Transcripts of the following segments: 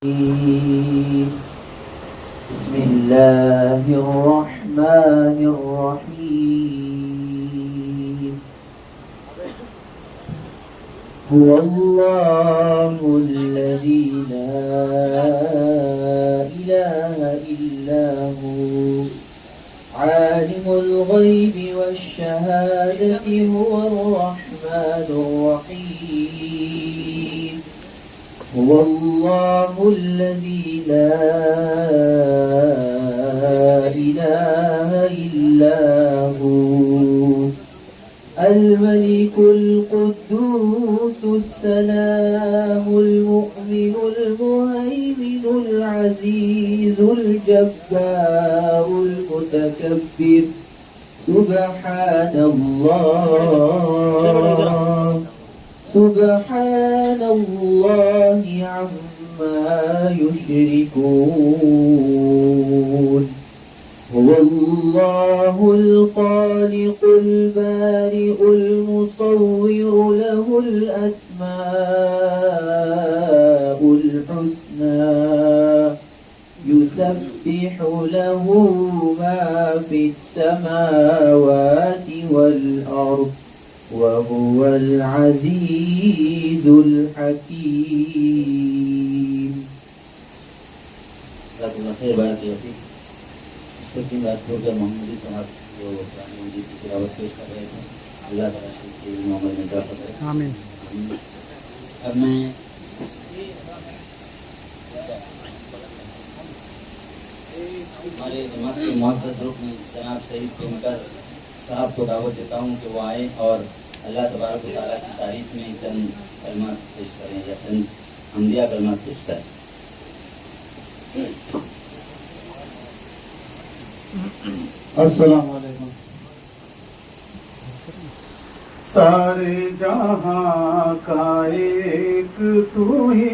بسم الله الرحمن الرحيم. هو الله الذي لا إله إلا هو عالم الغيب والشهادة هو الرحمن الرحيم. هو الله الذي لا إله إلا هو الملك القدوس السلام المؤمن المهيمن العزيز الجبار المتكبر. سبحان الله سبحان الله عما يشركون. هو الله الخالق البارئ المصور له الأسماء الحسنى يسبح له ما في السماوات والأرض وهو العزيز الحكيم. خیر بارک اللہ فیک. اس کی بات ہو کر محمدی صاحب جو قرآن مجید کی تلاوت پیش کر رہے تھے, اللہ تعالیٰ کی محمد میں اضافہ کرے. آمین. اب میں ہمارے جماعت کے معزز رکن جناب سعید پیمکر صاحب کو دعوت دیتا ہوں کہ وہ آئیں اور اللہ تبارک و تعالیٰ کی تعریف میں چند کلمات پیش کریں یا چند حمدیہ کلمات پیش کریں. السلام علیکم. سارے جہاں کا ایک تو ہی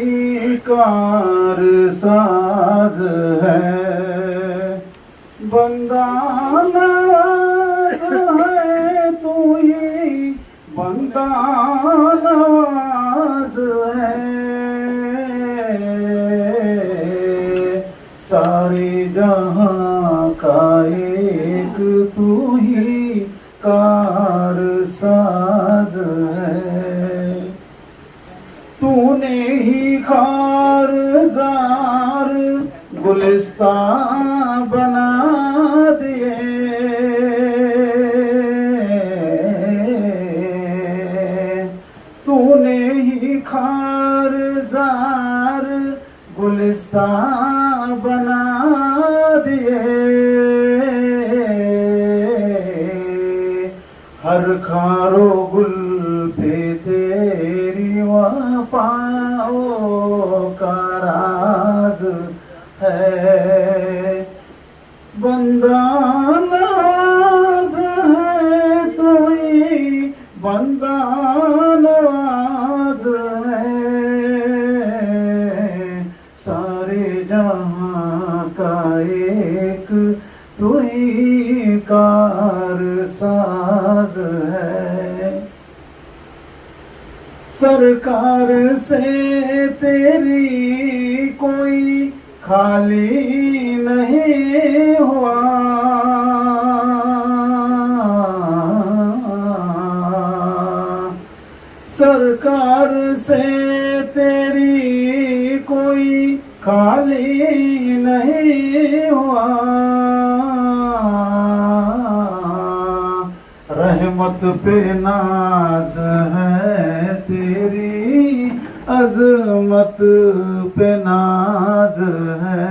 کار ساز ہے, بندہ نواز ہے تو ہی بندہ نواز ہے. سارے جہاں کا ایک تو ہی کار ساز ہے. تو نے ہی خار زار گلستان بنا دیے, تو نے ہی خار زار گلستان بنا دیے. ہر خارو گل پہ تیری وفاؤں کا راز ہے. بندہ نواز ہے تو ہی بندہ نواز ہے. سارے جہاں کا ایک تو ہی کار ساز ہے. سرکار سے تیری کوئی خالی نہیں ہوا, سرکار سے تیری کوئی خالی نہیں ہوا. رحمت پہ ناز ہے تیری, عظمت پہ ناز ہے.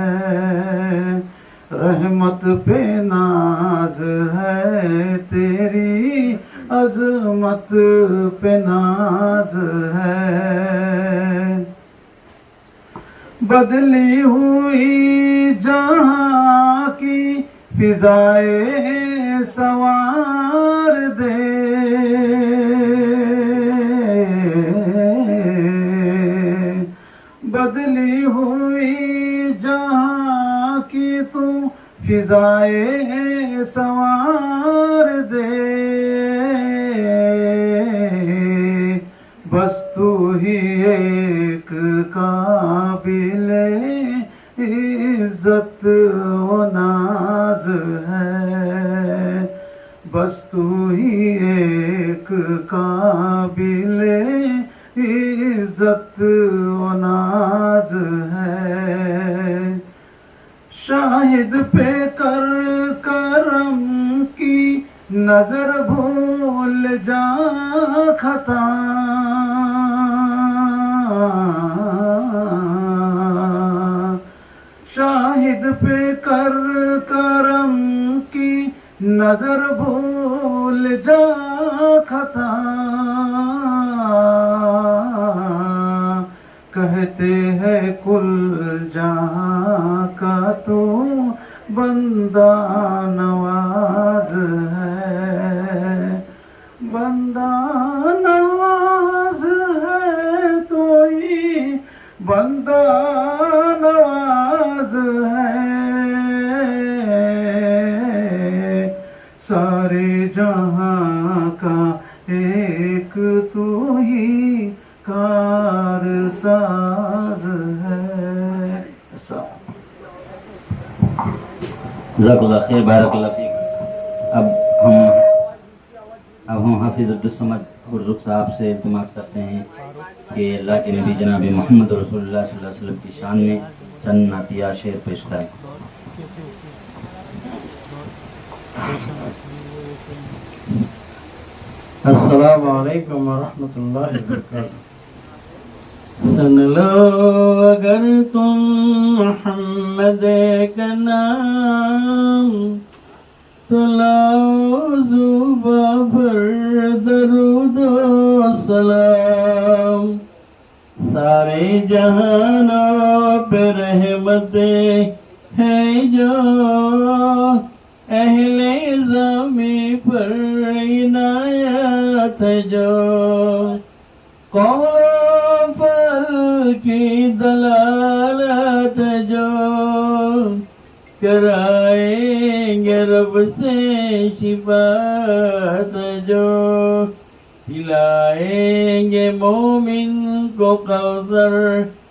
رحمت پہ ناز ہے تیری, عظمت پہ ناز ہے. بدلی ہوئی جہاں کی فضائیں سوار دے, بدلی ہوئی جہاں کی تو فضائیں سوار دے. بس تو ہی ایک قابل و ناز ہے، بس تو ہی ایک قابل عزت و ناز ہے، شاہد پہ کر کرم کی نظر بھول جا خطا، شاہد پہ کر کرم کی نظر بھول جا خطا، کہتے ہیں کل جہاں کا تو بندہ نواز ہے، بندہ نواز ہے تو ہی بندہ نواز ہے، سارے جہاں کا ایک تو ہی کار ساز ہے۔ جزاک اللہ خیر، بارک اللہ فیک۔ اب ہم حافظ عبدالصمد غرزق صاحب سے التماس کرتے ہیں کہ اللہ کے نبی جناب محمد رسول اللہ صلی اللہ علیہ وسلم کی شان میں چند نعتیہ شعر پیش کریں۔ السلام علیکم ورحمۃ اللہ وبرکاتہ۔ سن لو اگر تم محمد کا نام، تو لاؤ زباں پر درود و سلام، سارے جہانوں پہ رحمتیں ہیں جو، اہل زمین پر عنایت ہے جو، قول و فعل کی دلالت ہے جو، کرائیں گے رب سے شفاعت ہے جو، پلائیں گے مومن کو کوثر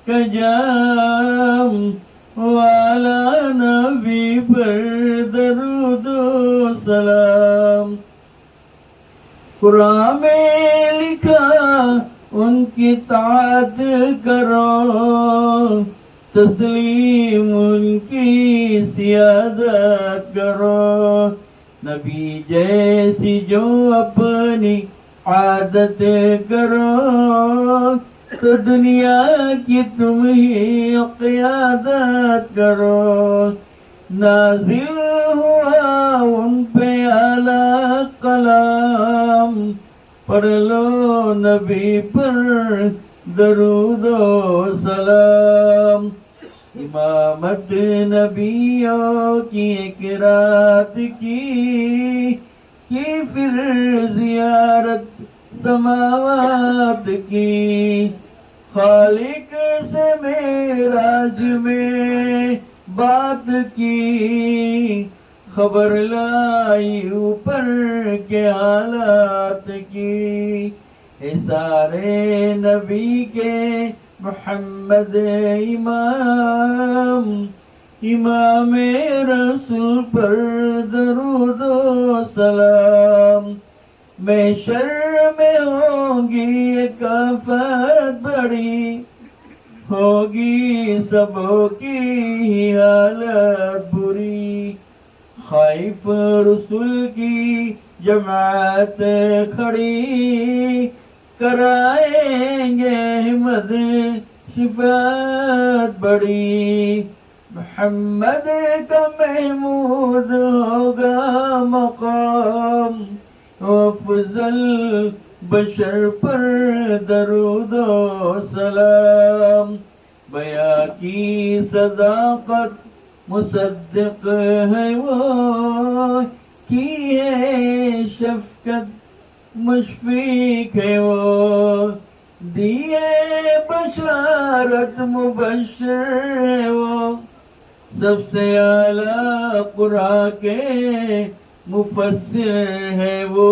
کا جام، والا نبی پر درود و سلام۔ قرآن میں لکھا ان کی طاعت کرو، تسلیم ان کی سیادت کرو، نبی جیسی جو اپنی عادت کرو، تو دنیا کی تم ہی قیادت کرو، نازل ہوا ان پہ اعلیٰ کلام، پڑھ لو نبی پر درود و سلام، امامت نبیوں کی ایک رات کی پھر زیارت سماوات کی، خالق سے معراج میں بات کی، خبر لائی اوپر کے حالات کی، اے سارے نبی کے محمد امام، امام رسول پر درود و سلام، محشر میں ہوگی ایک آفت بڑی، ہوگی سبوں کی حالت بری، خائف رسول کی جماعت کھڑی، کرائیں گے احمد شفاعت بڑی، محمد کا محمود ہوگا مقام، افضل بشر پر درود و سلام، بیان کی صداقت مصدق ہے وہ، کی ہے شفقت مشفق ہے وہ، دیے بشارت مبشر ہے وہ، سب سے اعلیٰ قرآن کے مفسر ہے وہ،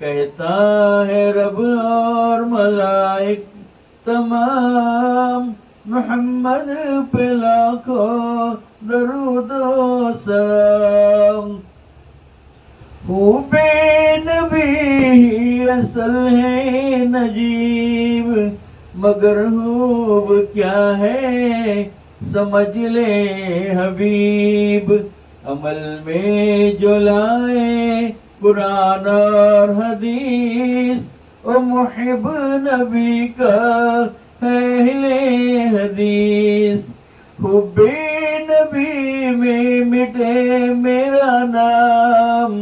کہتا ہے رب اور ملائک تمام، محمد پہ لاکھوں درود و سلام. خوب نبی اصل ہے نجیب، مگر خوب کیا ہے سمجھ لے حبیب. عمل میں جو لائے قرآن اور حدیث، او محب نبی کا ہے اہل حدیث. حب نبی میں مٹے میرا نام،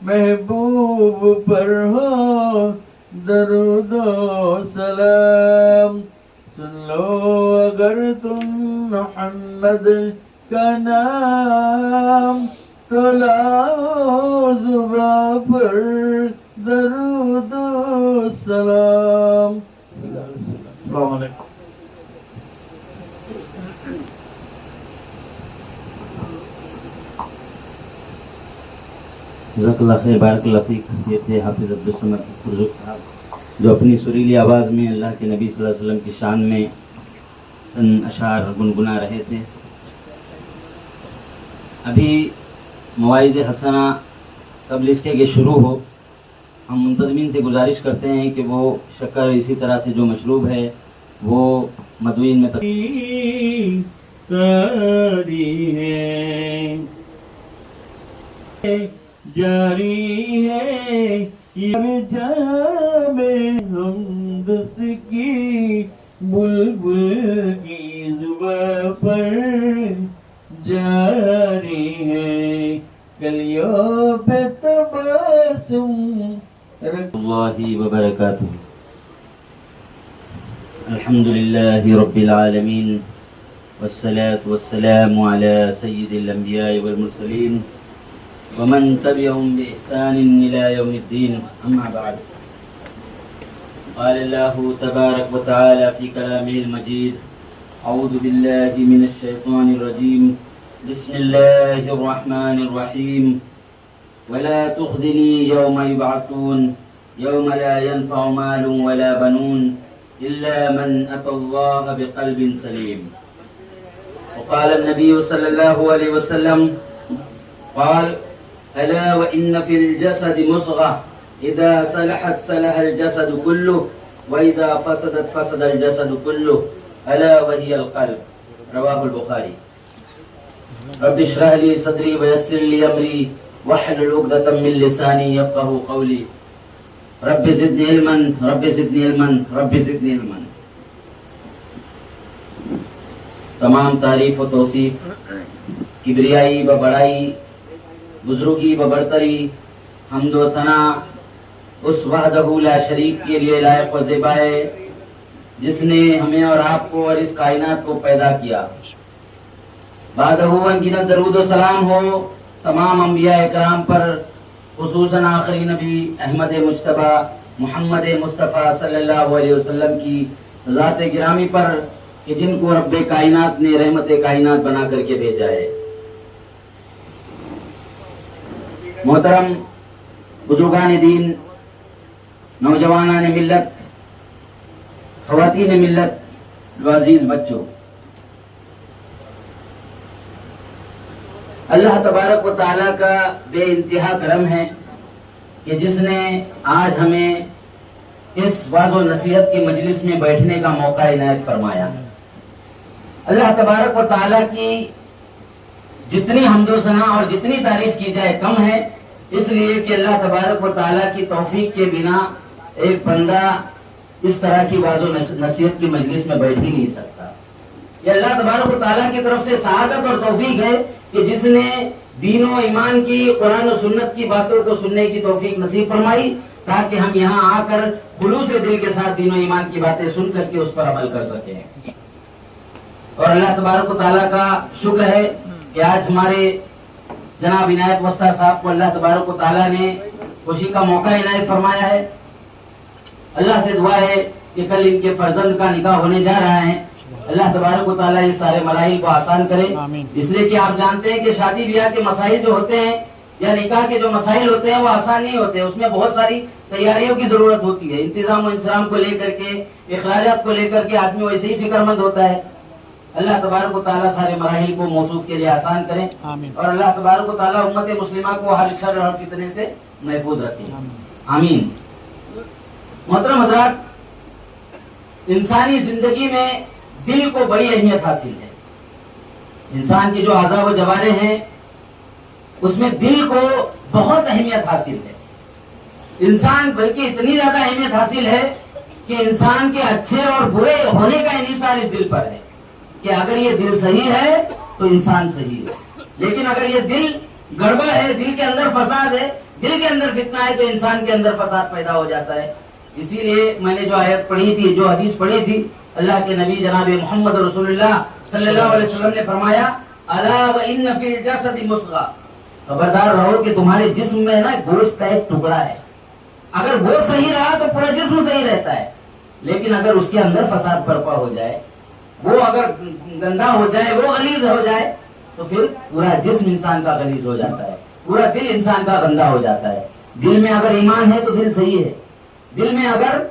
محبوب پر ہو درود و سلام. سن لو اگر تم محمد کا نام، تو لاؤ زباں پر درود و سلام. السلام علیکم. جزاک اللہ خیر، بارک اللہ فیک. یہ تھے حافظ عبدالصمد فرزق صاحب، جو اپنی سریلی آواز میں اللہ کے نبی صلی اللہ علیہ وسلم کی شان میں چند اشعار گنگنا رہے تھے. ابھی مواعظ حسنہ قبل اس کے شروع ہو، ہم منتظمین سے گزارش کرتے ہیں کہ وہ شکر اسی طرح سے جو مشروب ہے وہ مدعوین میں تاری ہے، جاری ہے یہ جام حمد کی بلبل کی زباں پر جاری ہے. کلیوں پہ تبسم اللہ وبرکاتہ. الحمد للہ رب العالمین، والصلاة والسلام على سید الانبیاء والمرسلین ومن تبعهم بإحسان إلى يوم الدين. أما بعد، قال الله تبارك وتعالى في كلامه المجيد: أعوذ بالله من الشيطان الرجيم، بسم الله الرحمن الرحيم. ولا تخزني يوم يبعثون يوم لا ينفع مال ولا بنون إلا من أتى الله بقلب سليم. وقال النبي صلى الله عليه وسلم قال: ألا وإن في الجسد مضغة إذا صلحت صلح الجسد كله وإذا فسدت فسد الجسد كله ألا وهي القلب. رواه البخاري. رب اشرح لي صدري ويسر لي أمري واحلل عقدة من لساني يفقهوا قولي. رب زدني علما رب زدني علما رب زدنی علما. تمام تعریف و توصیف، کبریائی و بڑائی، بزرگی و برتری، حمد و ثنا اس وحدہ لا شریک کے لیے لائق و زیبا ہے جس نے ہمیں اور آپ کو اور اس کائنات کو پیدا کیا. بعدہ انگنت درود و سلام ہو تمام انبیاء اکرام پر، خصوصاً آخری نبی احمد مجتبیٰ محمد مصطفیٰ صلی اللہ علیہ وسلم کی ذات گرامی پر، کہ جن کو رب کائنات نے رحمت کائنات بنا کر کے بھیجا ہے. محترم بزرگان دین، نوجوانان ملت، خواتین ملت، عزیز بچوں، اللہ تبارک و تعالیٰ کا بے انتہا کرم ہے کہ جس نے آج ہمیں اس واعظ و نصیحت کی مجلس میں بیٹھنے کا موقع عنایت فرمایا. اللہ تبارک و تعالیٰ کی جتنی حمد و ثنا اور جتنی تعریف کی جائے کم ہے، اس لیے کہ اللہ تبارک و تعالیٰ کی توفیق کے بنا ایک بندہ اس طرح کی واعظ و نصیحت کی مجلس میں بیٹھ ہی نہیں سکتا. یہ اللہ تبارک و تعالیٰ کی طرف سے سعادت اور توفیق ہے کہ جس نے دین و ایمان کی، قرآن و سنت کی باتوں کو سننے کی توفیق نصیب فرمائی، تاکہ ہم یہاں آ کر خلوص دل کے ساتھ دین و ایمان کی باتیں سن کر کے اس پر عمل کر سکیں. اور اللہ تبارک و تعالیٰ کا شکر ہے کہ آج ہمارے جناب عنایت وسطیٰ صاحب کو اللہ تبارک و تعالیٰ نے خوشی کا موقع عنایت فرمایا ہے. اللہ سے دعا ہے کہ کل ان کے فرزند کا نکاح ہونے جا رہا ہے، اللہ تبارک و تعالیٰ یہ سارے مراحل کو آسان کرے. اس لیے کہ آپ جانتے ہیں کہ شادی بیاہ کے مسائل جو ہوتے ہیں یا نکاح کے جو مسائل ہوتے ہیں وہ آسان نہیں ہوتے، اس میں بہت ساری تیاریوں کی ضرورت ہوتی ہے. انتظام و انتظام کو لے کر کے، اخراجات کو لے کر کے آدمی ویسے ہی فکر مند ہوتا ہے. اللہ تبارک و تعالیٰ سارے مراحل کو موصوف کے لیے آسان کریں اور اللہ تبارک و تعالیٰ امت مسلمہ کو ہر شر اور فتنے سے محفوظ رکھیں، آمین۔ محترم حضرات، انسانی زندگی میں دل کو بڑی اہمیت حاصل ہے۔ انسان کے جو اعضاء و جوارح ہیں اس میں دل کو بہت اہمیت حاصل ہے۔ انسان بلکہ اتنی زیادہ اہمیت حاصل ہے کہ انسان کے اچھے اور برے ہونے کا انحصار اس دل پر ہے کہ اگر یہ دل صحیح ہے تو انسان صحیح ہے، لیکن اگر یہ دل گڑبڑ ہے، دل کے اندر فساد ہے، دل کے اندر فتنہ ہے، تو انسان کے اندر فساد پیدا ہو جاتا ہے۔ اسی لیے میں نے جو آیت پڑھی تھی، جو حدیث پڑھی تھی، اللہ کے نبی جناب محمد رسول اللہ صلی اللہ علیہ وسلم نے فرمایا الا وان فی الجسد مضغہ، خبردار رہو کہ تمہارے جسم میں نا گوشت کا ایک ٹکڑا ہے، اگر وہ صحیح رہا تو پورا جسم صحیح رہتا ہے، لیکن اگر اس کے اندر فساد برپا ہو جائے، وہ اگر گندا ہو جائے، وہ غلیظ ہو جائے، تو پھر پورا جسم انسان کا غلیظ ہو جاتا ہے، پورا دل انسان کا گندا ہو جاتا ہے۔ دل میں اگر ایمان ہے تو دل صحیح ہے، دل میں اگر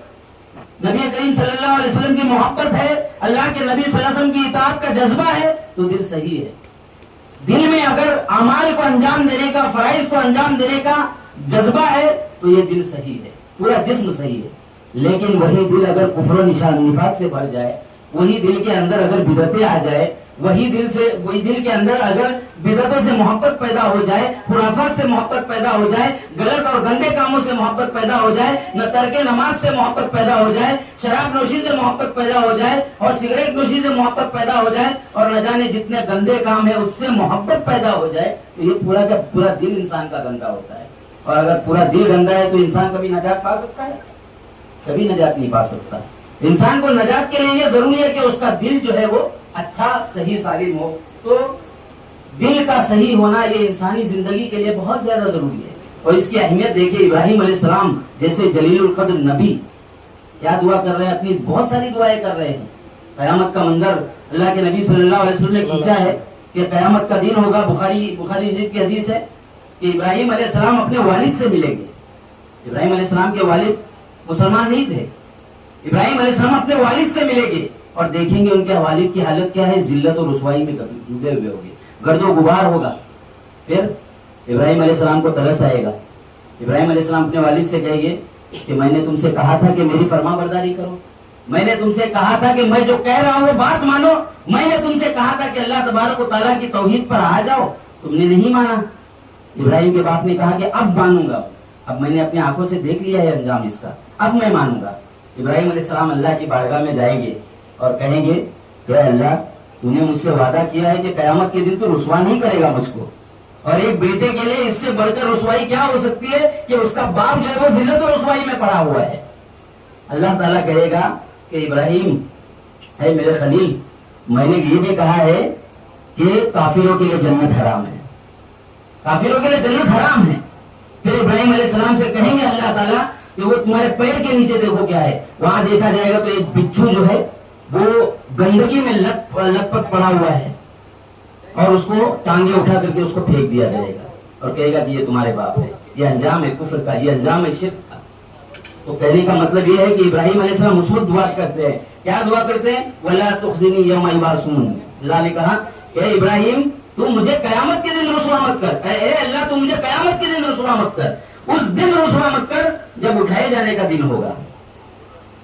نبی کریم صلی اللہ علیہ وسلم کی محبت ہے، اللہ کے نبی صلی اللہ علیہ وسلم کی اطاعت کا جذبہ ہے تو دل صحیح ہے۔ دل میں اگر اعمال کو انجام دینے کا، فرائض کو انجام دینے کا جذبہ ہے تو یہ دل صحیح ہے، پورا جسم صحیح ہے۔ لیکن وہی دل اگر کفر و نفاق سے بھر جائے، وہی دل کے اندر اگر بدعتیں آ جائے، وہی دل کے اندر اگر بدعتوں سے محبت پیدا ہو جائے، خرافات سے محبت پیدا ہو جائے، غلط اور گندے کاموں سے محبت پیدا ہو جائے، نہ ترک نماز سے محبت پیدا ہو جائے، شراب نوشی سے محبت پیدا ہو جائے اور سگریٹ نوشی سے محبت پیدا ہو جائے اور نہ جانے جتنے گندے کام ہیں اس سے محبت پیدا ہو جائے، تو یہ پورا کا پورا دل انسان کا گندا ہوتا ہے۔ اور اگر پورا دل گندا ہے تو انسان کبھی نجات پا سکتا ہے؟ کبھی نجات نہیں پا سکتا۔ انسان کو نجات کے لیے یہ ضروری ہے کہ اس کا دل جو ہے وہ اچھا صحیح سالم ہو۔ تو دل کا صحیح ہونا یہ انسانی زندگی کے لیے بہت زیادہ ضروری ہے، اور اس کی اہمیت دیکھیے۔ ابراہیم علیہ السلام جیسے جلیل القدر نبی کیا دعا کر رہے ہیں، اپنی بہت ساری دعائیں کر رہے ہیں۔ قیامت کا منظر اللہ کے نبی صلی اللہ علیہ وسلم نے کھینچا ہے کہ قیامت کا دن ہوگا، بخاری شریف کی حدیث ہے کہ ابراہیم علیہ السلام اپنے والد سے ملیں گے۔ ابراہیم علیہ السلام کے والد مسلمان نہیں تھے، ابراہیم علیہ السلام اپنے والد سے ملیں گے اور دیکھیں گے ان کے والد کی حالت کیا ہے، ذلت اور رسوائی میں ڈوبے ہوئے ہوں گے، گرد و غبار ہوگا۔ پھر ابراہیم علیہ السلام کو ترس آئے گا، ابراہیم علیہ السلام اپنے والد سے کہیں گے کہ میں نے تم سے کہا تھا کہ میری فرما برداری کرو، میں نے تم سے کہا تھا کہ میں جو کہہ رہا ہوں وہ بات مانو، میں نے تم سے کہا تھا کہ اللہ تبارک و تعالیٰ کی توحید پر آ جاؤ، تم نے نہیں مانا۔ ابراہیم کے باپ نے کہا کہ اب مانوں گا، اب میں نے اپنی آنکھوں سے دیکھ لیا ہے انجام اس کا، اب میں مانوں گا۔ ابراہیم علیہ السلام اللہ کی بارگاہ میں جائیں گے اور کہیں گے کہ اللہ تو نے مجھ سے وعدہ کیا ہے کہ قیامت کے دن تو رسوا نہیں کرے گا مجھ کو، اور ایک بیٹے کے لیے اس سے بڑھ کر رسوائی کیا ہو سکتی ہے کہ اس کا باپ جو ہے وہ ذلت و رسوائی میں پڑا ہوا ہے۔ اللہ تعالیٰ کہے گا کہ ابراہیم اے میرے خلیل، میں نے یہ بھی کہا ہے کہ کافروں کے لیے جنت حرام ہے، کافروں کے لیے جنت حرام ہے۔ پھر ابراہیم علیہ السلام سے کہیں گے اللہ تعالیٰ کہ وہ تمہارے پیر کے نیچے دیکھو کیا ہے، وہاں دیکھا جائے گا تو ایک بچھو جو ہے وہ گندگی میں لت پت پڑا ہوا ہے، اور اس کو ٹانگیں اٹھا کر کے اس کو پھینک دیا جائے گا اور کہے گا کہ یہ تمہارے باپ ہے، یہ انجام ہے کفر کا، یہ انجام ہے شرک کا۔ تو کہنے کا مطلب یہ ہے کہ ابراہیم علیہ السلام اس وقت دعا کرتے ہیں، کیا دعا کرتے ہیں؟ وَلَا تُخْزِنِي يَوْمَ يُبْعَثُونَ۔ اللہ نے کہا کہ ابراہیم تو مجھے قیامت کے دن رسوا مت کر، اے اللہ تو مجھے قیامت کے دن رسوا مت کر، اس دن رسوا مت کر جب اٹھائے جانے کا دن ہوگا،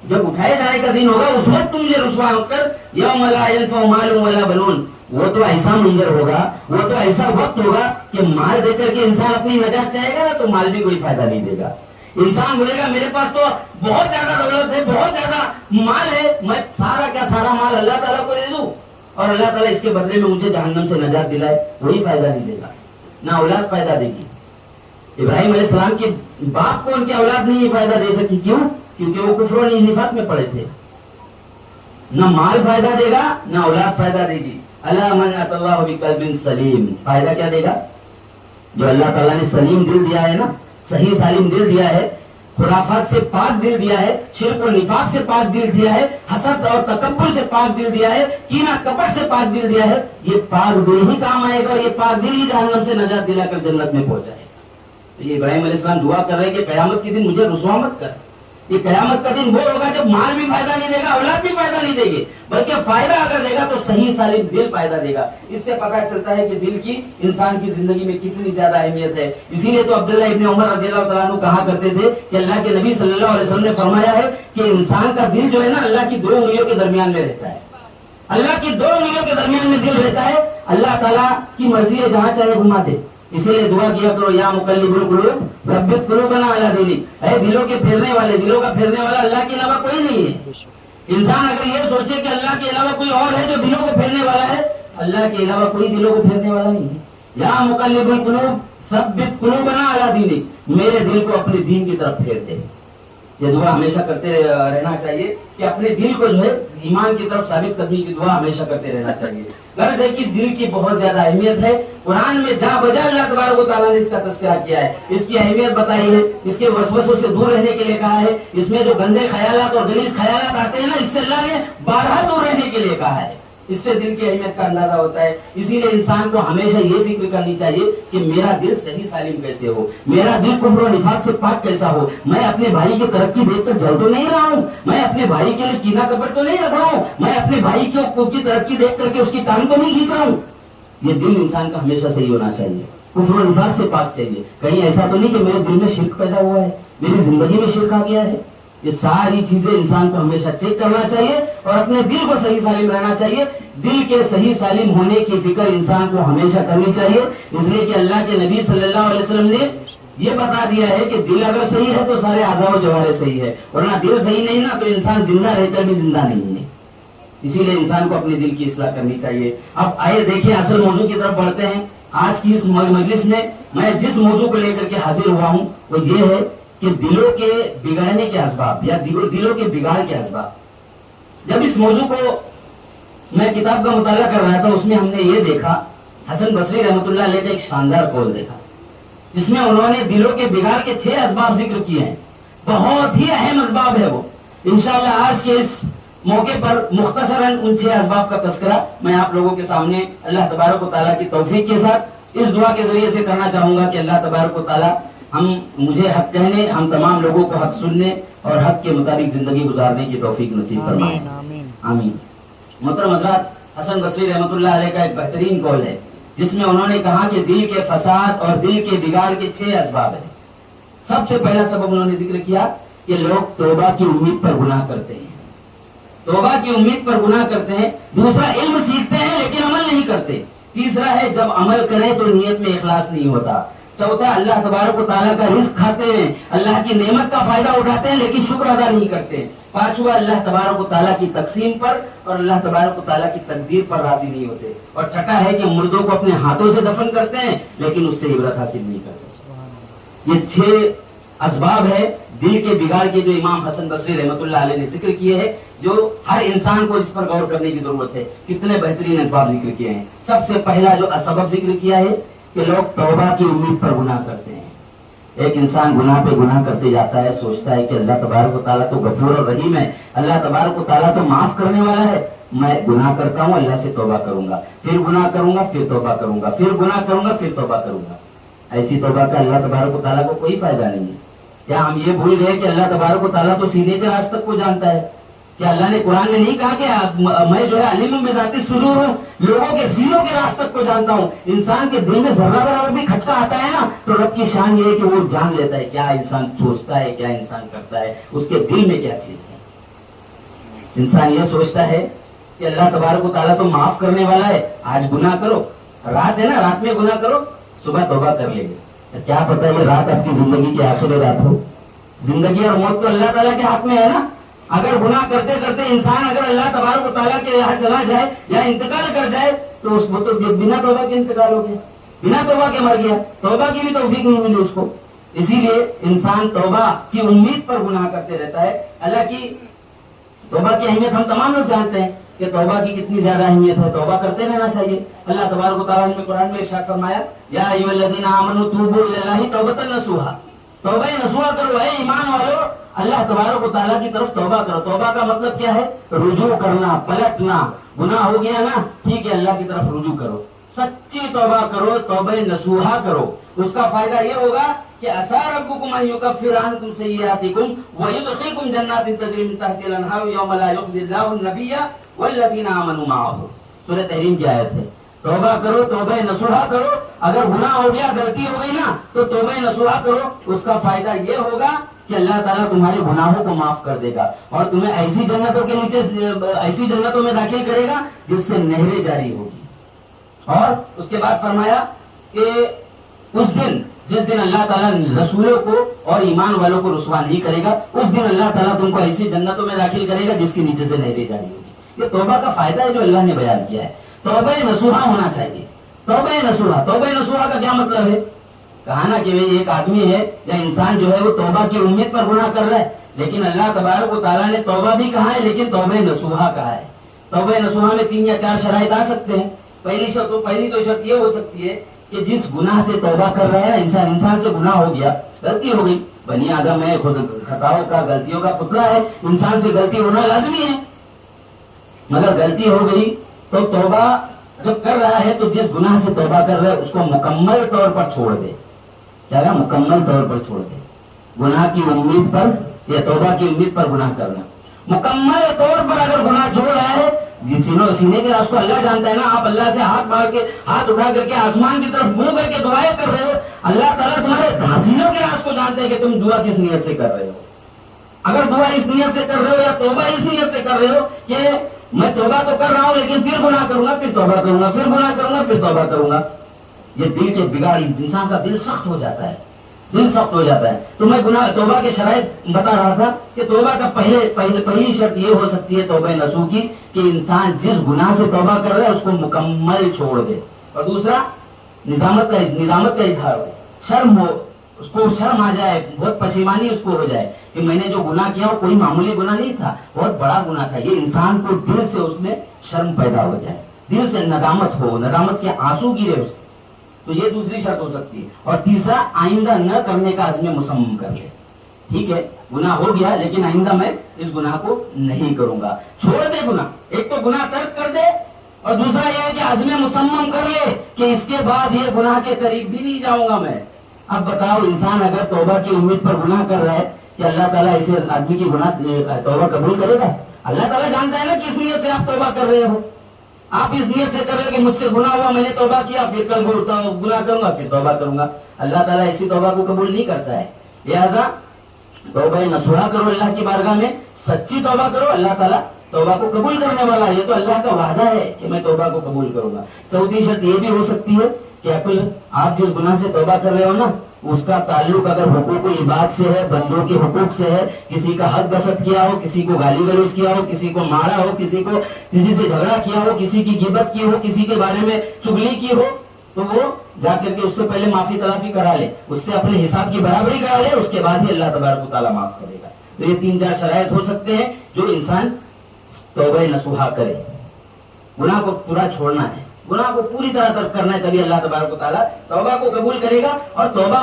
جب اٹھائے جانے کا دن ہوگا اس وقت تم مجھے رسوا مت کر۔ یوم لا ينفع مال ولا بنون، وہ تو ایسا منظر ہوگا، وہ تو ایسا وقت ہوگا کہ مال دے کر کے انسان اپنی نجات چاہے گا تو مال بھی کوئی فائدہ نہیں دے گا۔ انسان بولے گا میرے پاس تو بہت زیادہ دولت ہے، بہت زیادہ مال ہے، میں سارا کا سارا مال اللہ تعالیٰ کو دے دوں اور اللہ تعالیٰ اس کے بدلے میں مجھے جہنم سے نجات دلائے، وہی فائدہ نہیں دے گا، نہ اولاد فائدہ دے گی۔ ابراہیم علیہ السلام کے باپ کو ان کی اولاد نہیں یہ فائدہ دے سکی، کیوں؟ کیونکہ وہ کفر و نفاق میں پڑے تھے۔ نہ مال فائدہ دے گا نہ اولاد فائدہ دے گی۔ الا من اتى الله بقلب سلیم، فائدہ کیا دے گا؟ جو اللہ تعالیٰ نے سلیم دل دیا ہے نا، صحیح سالم دل دیا ہے، خرافات سے پاک دل دیا ہے، شرک و نفاق سے پاک دل دیا ہے، حسد اور تکبر سے پاک دل دیا ہے، کینہ کپٹ سے پاک دل دیا ہے، یہ پاک دل ہی کام آئے گا اور یہ پاک دل ہی جہنم سے نجات دلا کر جنت میں پہنچائے گا۔ تو یہ ابراہیم علیہ السلام دعا کر رہے ہیں کہ قیامت کے دن مجھے رسوا مت کر، یہ قیامت کا دن وہ ہوگا جب مال بھی فائدہ نہیں دے گا، اولاد بھی فائدہ نہیں دے گی، بلکہ فائدہ اگر دے گا تو صحیح سالم دل فائدہ دے گا۔ اس سے پتہ چلتا ہے کہ دل کی انسان کی زندگی میں کتنی زیادہ اہمیت ہے۔ اسی لیے تو عبداللہ ابن عمر رضی اللہ تعالیٰ عنہ کہا کرتے تھے کہ اللہ کے نبی صلی اللہ علیہ وسلم نے فرمایا ہے کہ انسان کا دل جو ہے نا اللہ کی دو انگلیوں کے درمیان میں رہتا ہے، اللہ کی دو انگلیوں کے درمیان میں دل رہتا ہے، اللہ تعالیٰ کی مرضی ہے جہاں چاہے گھما دے۔ اسی لیے دعا کیا کرو یا مقلب القلوب ثبت قلوبنا علی دینک، اے دلوں کے پھیرنے والے، دلوں کا پھیرنے والا اللہ کے علاوہ کوئی نہیں ہے۔ انسان اگر یہ سوچے کہ اللہ کے علاوہ کوئی اور ہے جو دلوں کو پھیرنے والا ہے، اللہ کے علاوہ کوئی دلوں کو پھیرنے والا نہیں ہے۔ یا مقلب القلوب ثبت قلوبنا علی دینک، میرے دل کو اپنے دین کی طرف پھیر دے۔ یہ دعا ہمیشہ کرتے رہنا چاہیے کہ اپنے دل کو جو ہے ایمان کی طرف ثابت قدمی کی دعا ہمیشہ کرتے رہنا چاہیے۔ غرض ہے کہ دل کی بہت زیادہ اہمیت ہے، قرآن میں جا بجا اللہ تبارک و تعالیٰ نے اس کا تذکرہ کیا ہے، اس کی اہمیت بتائی ہے، اس کے وسوسوں سے دور رہنے کے لیے کہا ہے، اس میں جو گندے خیالات اور غلیظ خیالات آتے ہیں نا، اس سے اللہ نے بارہا دور رہنے کے لیے کہا ہے۔ اس سے دل کی اہمیت کا اندازہ ہوتا ہے۔ اسی لیے انسان کو ہمیشہ یہ فکر کرنی چاہیے کہ میرا دل صحیح سالم کیسے ہو، میرا دل کفر و نفاق سے پاک کیسا ہو، میں اپنے بھائی کی ترقی دیکھ کر جل تو نہیں رہا ہوں، میں اپنے بھائی کے لیے کینہ کپٹ تو نہیں رکھ رہا ہوں، میں اپنے بھائی کی ترقی دیکھ کر کے اس کی ٹانگ تو نہیں کھینچ رہا ہوں۔ یہ دل انسان کا ہمیشہ صحیح ہونا چاہیے، کفر و نفاق سے پاک چاہیے۔ کہیں ایسا تو نہیں کہ میرے دل میں شرک پیدا ہوا ہے، میری زندگی میں شرک آ گیا ہے۔ یہ ساری چیزیں انسان کو ہمیشہ چیک کرنا چاہیے اور اپنے دل کو صحیح سالم رہنا چاہیے۔ دل کے صحیح سالم ہونے کی فکر انسان کو ہمیشہ کرنی چاہیے، اس لیے کہ اللہ کے نبی صلی اللہ علیہ وسلم نے یہ بتا دیا ہے کہ دل اگر صحیح ہے تو سارے اعضاء و جوارح صحیح ہے، ورنہ دل صحیح نہیں نا تو انسان زندہ رہ کر بھی زندہ نہیں ہے۔ اسی لیے انسان کو اپنے دل کی اصلاح کرنی چاہیے۔ اب آئے دیکھیں اصل موضوع کی طرف بڑھتے ہیں۔ آج کی اس مجلس میں میں جس موضوع کو لے کر کے حاضر ہوا ہوں وہ یہ ہے کہ دلوں کے بگڑنے کے اسباب یا دلوں کے بگاڑ کے اسباب۔ جب اس موضوع کو میں کتاب کا مطالعہ کر رہا تھا، اس میں ہم نے یہ دیکھا، حسن بصری رحمۃ اللہ علیہ کا ایک شاندار قول دیکھا جس میں انہوں نے دلوں کے بگاڑ کے 6 اسباب ذکر کیے ہیں۔ بہت ہی اہم اسباب ہے وہ۔ انشاءاللہ آج کے اس موقع پر مختصراً ان 6 اسباب کا تذکرہ میں آپ لوگوں کے سامنے اللہ تبارک و تعالیٰ کی توفیق کے ساتھ اس دعا کے ذریعے سے کرنا چاہوں گا کہ اللہ تبارک و تعالیٰ مجھے حق کہنے، ہم تمام لوگوں کو حق سننے اور حق کے مطابق زندگی گزارنے کی توفیق نصیب فرمائے، آمین۔ محترم حضرات، حسن بصری رحمۃ اللہ علیہ کا ایک بہترین قول ہے جس میں انہوں نے کہا کہ دل کے فساد اور دل کے بگاڑ کے 6 اسباب ہیں۔ سب سے پہلا سبب انہوں نے ذکر کیا کہ لوگ توبہ کی امید پر گناہ کرتے ہیں، توبہ کی امید پر گناہ کرتے ہیں۔ دوسرا، علم سیکھتے ہیں لیکن عمل نہیں کرتے۔ تیسرا ہے جب عمل کریں تو نیت میں اخلاص نہیں ہوتا۔ چوتھا، اللہ تبارک و تعالیٰ کا رزق کھاتے ہیں، اللہ کی نعمت کا فائدہ اٹھاتے ہیں لیکن شکر ادا نہیں کرتے۔ پانچواں، اللہ تبارک و تعالیٰ کی تقسیم پر اور اللہ تبارک و تعالیٰ کی تقدیر پر راضی نہیں ہوتے۔ اور چھٹا ہے کہ مردوں کو اپنے ہاتھوں سے دفن کرتے ہیں لیکن اس سے عبرت حاصل نہیں کرتے۔ یہ 6 اسباب ہے دل کے بگاڑ کے جو امام حسن بصری رحمۃ اللہ علیہ نے ذکر کیے ہیں، جو ہر انسان کو اس پر غور کرنے کی ضرورت ہے۔ کتنے بہترین اسباب ذکر کیے ہیں۔ سب سے پہلا جو سبب ذکر کیا ہے کہ لوگ توبہ کی امید پر گناہ کرتے ہیں۔ ایک انسان گناہ پہ گناہ کرتے جاتا ہے، سوچتا ہے کہ اللہ تبارک و تعالیٰ تو غفور اور رحیم ہے، اللہ تبارک و تعالیٰ تو معاف کرنے والا ہے، میں گناہ کرتا ہوں، اللہ سے توبہ کروں گا، پھر گناہ کروں گا، پھر توبہ کروں گا، پھر گناہ کروں گا، پھر توبہ کروں گا۔ ایسی توبہ کا اللہ تبارک و تعالیٰ کو کوئی فائدہ نہیں ہے۔ کیا ہم یہ بھول گئے کہ اللہ تبارک و تعالیٰ تو سینے کے راز تک کو جانتا ہے؟ کیا اللہ نے قرآن میں نہیں کہا کہ میں جو ہے علیم بذات الصدور ہوں، لوگوں کے سینوں کے راز تک کو جانتا ہوں؟ انسان کے دل میں ذرہ برابر بھی کھٹکا آتا ہے نا تو رب کی شان یہ ہے کہ وہ جان لیتا ہے کیا انسان سوچتا ہے، کیا انسان کرتا ہے، اس کے دل میں کیا چیز ہے۔ انسان یہ سوچتا ہے کہ اللہ تبارک و تعالیٰ تو معاف کرنے والا ہے، آج گناہ کرو، رات ہے نا، رات میں گناہ کرو، صبح توبہ کر لے گے۔ کیا پتہ یہ رات آپ کی زندگی کی آخری رات ہو؟ زندگی اور موت تو اللہ تعالیٰ کے ہاتھ میں ہے نا۔ اگر گناہ کرتے کرتے انسان اگر اللہ تبارک و تعالیٰ کے یہاں چلا جائے یا انتقال کر جائے تو اس کو تو بنا توبہ کے انتقال ہو گیا، بنا توبہ کے مر گیا، توبہ کی بھی توفیق نہیں ملی اس کو۔ اسی لیے انسان توبہ کی امید پر گناہ کرتے رہتا ہے۔ اللہ کی توبہ کی اہمیت ہم تمام لوگ جانتے ہیں کہ توبہ کی کتنی زیادہ اہمیت ہے، توبہ کرتے رہنا چاہیے۔ اللہ تبارک و تعالیٰ نے قرآن میں ارشاد فرمایا، یا ایھا الذین آمنوا توبوا الی اللہ توبۃ نصوحا، توبہ نصوحا کرو اے ایمان والو، اللہ تبارک و تعالیٰ کی طرف توبہ کرو۔ توبہ کا مطلب کیا ہے؟ رجوع کرنا، پلٹنا۔ گناہ ہو گیا نا، ٹھیک ہے، اللہ کی طرف رجوع کرو، سچی توبہ کرو، توبہ نصوحا کرو۔ اس کا فائدہ یہ ہوگا کہ عسى ربكم ان يكفر عنكم سيئاتكم ويدخلكم جنات تجري من تحتها الانهار يوم لا يخزي الله النبي والذين آمنوا معه. سورہ تحریم کی آیت ہے. توبہ کرو، توبہ نصوحہ کرو. اگر گناہ ہو گیا، غلطی ہو گئی نا، تو توبہ نصوحہ کرو. اس کا فائدہ یہ ہوگا کہ اللہ تعالیٰ تمہارے گناہوں کو معاف کر دے گا اور تمہیں ایسی جنتوں کے نیچے، ایسی جنتوں میں داخل کرے گا جس سے نہریں جاری ہوگی. اور اس کے بعد فرمایا کہ اس دن، جس دن اللہ تعالیٰ رسولوں کو اور ایمان والوں کو رسوا نہیں کرے گا، اس دن اللہ تعالیٰ تم کو ایسی جنتوں میں داخل کرے گا جس کے نیچے سے نہریں جاری ہوگی. یہ توبہ کا فائدہ ہے جو اللہ نے بیان کیا ہے. توبہ نصوحہ ہونا چاہیے. توبہ نصوحہ، توبہ نصوحہ کا کیا مطلب ہے؟ کہا نا کہ ایک آدمی ہے یا انسان جو ہے وہ توبہ کی امید پر گناہ کر رہا ہے، لیکن اللہ تبارک و تعالیٰ نے توبہ بھی کہا ہے لیکن توبہ نصوحہ کہا ہے. توبہ نصوحہ میں 3 یا 4 شرائط آ سکتے ہیں. پہلی تو شرط یہ ہو سکتی ہے کہ جس گناہ سے توبہ کر رہا ہے نا انسان سے گناہ ہو گیا، غلطی ہو گئی. بنی آدم ہے، خود خطاؤں کا، غلطیوں کا پتلا ہے، انسان سے غلطی ہونا لازمی ہے. مگر غلطی ہو گئی تو توبہ جب کر رہا ہے تو جس گناہ سے توبہ کر رہا ہے اس کو مکمل طور پر چھوڑ دے. کیا کہا؟ مکمل طور پر چھوڑ دے. گناہ کی امید پر یا توبہ کی امید پر گناہ کرنا. مکمل طور پر اگر گناہ چھوڑ رہا ہے، سینے کے راز کو اللہ جانتا ہے نا. آپ اللہ سے ہاتھ مار کے، ہاتھ اٹھا کر کے آسمان کی طرف منہ کر کے دعائیں کر رہے ہو، اللہ تعالیٰ تمہارے سینوں کے راز کو جانتا ہے کہ تم دعا کس نیت سے کر رہے ہو. اگر دعا اس نیت سے کر رہے ہو یا توبہ اس نیت سے کر رہے ہو کہ میں توبہ تو کر رہا ہوں لیکن پھر گناہ کروں گا، پھر توبہ کروں گا، پھر گناہ کروں گا، پھر توبہ کروں گا، یہ دل کے بگاڑ، انسان کا دل سخت ہو جاتا ہے. دل سخت ہو جاتا ہے. تو میں توبہ کے شرائط بتا رہا تھا کہ توبہ کا پہلی شرط یہ ہو سکتی ہے توبہ نصوح کی کہ انسان جس گناہ سے توبہ کر رہا ہے اس کو مکمل چھوڑ دے. اور دوسرا ندامت کا اظہار ہو، شرم ہو، اس کو شرم آ جائے، بہت پشیمانی اس کو ہو جائے کہ میں نے جو گناہ کیا وہ کوئی معمولی گناہ نہیں تھا، بہت بڑا گناہ تھا. یہ انسان کو دل سے اس میں شرم پیدا ہو جائے، دل سے ندامت ہو، ندامت کے آنسو گرے اس. تو یہ دوسری شرط ہو سکتی ہے. اور تیسرا، آئندہ نہ کرنے کا عزم مصمم کر لے. ٹھیک ہے، گناہ ہو گیا لیکن آئندہ میں اس گناہ کو نہیں کروں گا. چھوڑ دے گناہ. ایک تو گناہ ترک کر دے اور دوسرا یہ ہے کہ عزم مصمم کر لے کہ اس کے بعد یہ گناہ کے قریب بھی نہیں جاؤں گا میں. اب بتاؤ، انسان اگر توبہ کی امید پر گناہ کر رہا ہے کہ اللہ تعالیٰ اسے آدمی کی توبہ قبول کرے گا؟ اللہ تعالیٰ جانتا ہے نا کس نیت سے آپ توبہ کر رہے ہو. آپ اس نیت سے کر رہے کہ مجھ سے گناہ ہوا، میں نے توبہ کیا، پھر کل گناہ کروں گا، پھر توبہ کروں گا. اللہ تعالیٰ ایسی توبہ کو قبول نہیں کرتا ہے. لہذا توبہ نصوحہ کرو اللہ کی بارگاہ میں، سچی توبہ کرو، اللہ تعالیٰ توبہ کو قبول کرنے والا. یہ تو اللہ کا وعدہ ہے کہ میں توبہ کو قبول کروں گا. چوتھی شرط یہ بھی ہو سکتی ہے کہ آپ جس گناہ سے توبہ کر رہے ہو نا اس کا تعلق اگر حقوق العباد سے ہے، بندوں کے حقوق سے ہے، کسی کا حق غصب کیا ہو، کسی کو گالی گلوچ کیا ہو، کسی کو مارا ہو، کسی سے جھگڑا کیا ہو، کسی کی غیبت کی ہو، کسی کے بارے میں چغلی کی ہو، تو وہ جا کر کے اس سے پہلے معافی تلافی کرا لے، اس سے اپنے حساب کی برابری کرا لے، اس کے بعد ہی اللہ تبارک و تعالیٰ معاف کرے گا. تو یہ 3-4 شرائط ہو سکتے ہیں جو انسان توبہ نصوحہ کرے. گناہ کو پورا چھوڑنا ہے، گناہ کو پوری طرح ترک کرنا ہے، تبھی اللہ تبارک و تعالیٰ توبہ کو قبول کرے گا. اور توبہ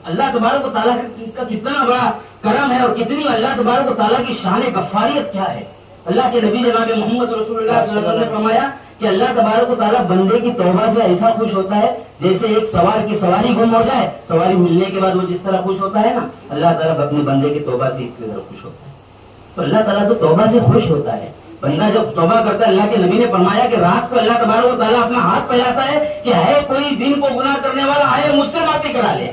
اللہ تبارک و تعالیٰ کا کتنا بڑا کرم ہے اور کتنی اللہ تبارک و تعالیٰ کی شان غفاریت کیا ہے. اللہ کے نبی جناب محمد رسول اللہ صلی اللہ علیہ وسلم نے فرمایا کہ اللہ تبارک و تعالیٰ بندے کی توبہ سے ایسا خوش ہوتا ہے جیسے ایک سوار کی سواری گم ہو جائے، سواری ملنے کے بعد وہ جس طرح خوش ہوتا ہے نا، اللہ تعالیٰ اپنے بندے کی توبہ سے اس طرح خوش ہوتا ہے. تو اللہ تعالیٰ تو توبہ سے خوش ہوتا ہے. بندہ جب توبہ کرتا ہے، اللہ کے نبی نے فرمایا کہ رات کو اللہ تبارک و تعالیٰ اپنا ہاتھ پھیلاتا ہے کہ ہے کوئی دن کو گناہ کرنے والا آئے مجھ سے معافی کرا لے.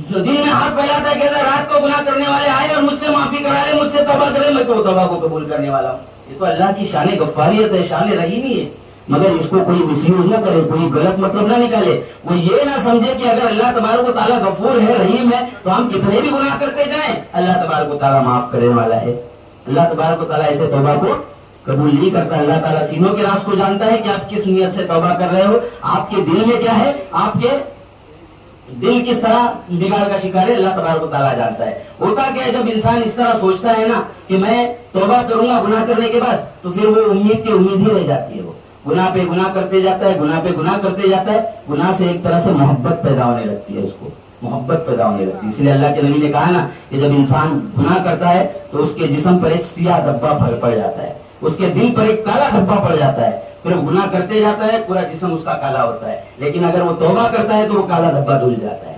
دن میں ہاتھ پھیلاتا ہے کہ رات کو گناہ کرنے والے آئے اور مجھ سے معافی کرا لے، مجھ سے توبہ کرے، میں تو توبہ کو قبول کرنے والا ہوں. یہ تو اللہ کی شان غفاریت ہے، شان رحیمی ہے. مگر اس کو کوئی مس یوز نہ کرے، کوئی غلط مطلب نہ نکالے. وہ یہ نہ سمجھے کہ اگر اللہ تبارک و تعالیٰ غفور ہے، رحیم ہے، تو ہم کتنے بھی گناہ کرتے جائیں اللہ تبارک و تعالیٰ معاف کرنے والا ہے. اللہ تبارک و تعالیٰ ایسے توبہ کو قبول نہیں کرتا. اللہ تعالیٰ سینوں کے راز کو جانتا ہے کہ آپ کس نیت سے توبہ کر رہے ہو، آپ کے دل میں کیا ہے، آپ کے دل کس طرح بگاڑ کا شکار ہے، اللہ تبارک و تعالیٰ جانتا ہے. ہوتا کیا ہے جب انسان اس طرح سوچتا ہے نا کہ میں توبہ کروں گا گناہ کرنے کے بعد، تو پھر وہ امید کی امید ہی رہ جاتی ہے. وہ گناہ پہ گناہ کرتے جاتا ہے، گناہ پہ گناہ کرتے جاتا ہے. گناہ سے ایک طرح سے محبت پیدا ہونے لگتی ہے، اس کو محبت پیدا ہونے لگتی ہے. اس لیے اللہ کے نبی نے کہا نا کہ جب انسان گناہ کرتا ہے تو اس کے جسم پر ایک سیاہ دھبا پڑ جاتا ہے، اس کے دل پر ایک کالا دھبا پڑ جاتا ہے. پھر گناہ کرتے جاتا ہے، پورا جسم اس کا کالا ہوتا ہے. لیکن اگر وہ توبہ کرتا ہے تو وہ کالا دھبا دھل جاتا ہے.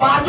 5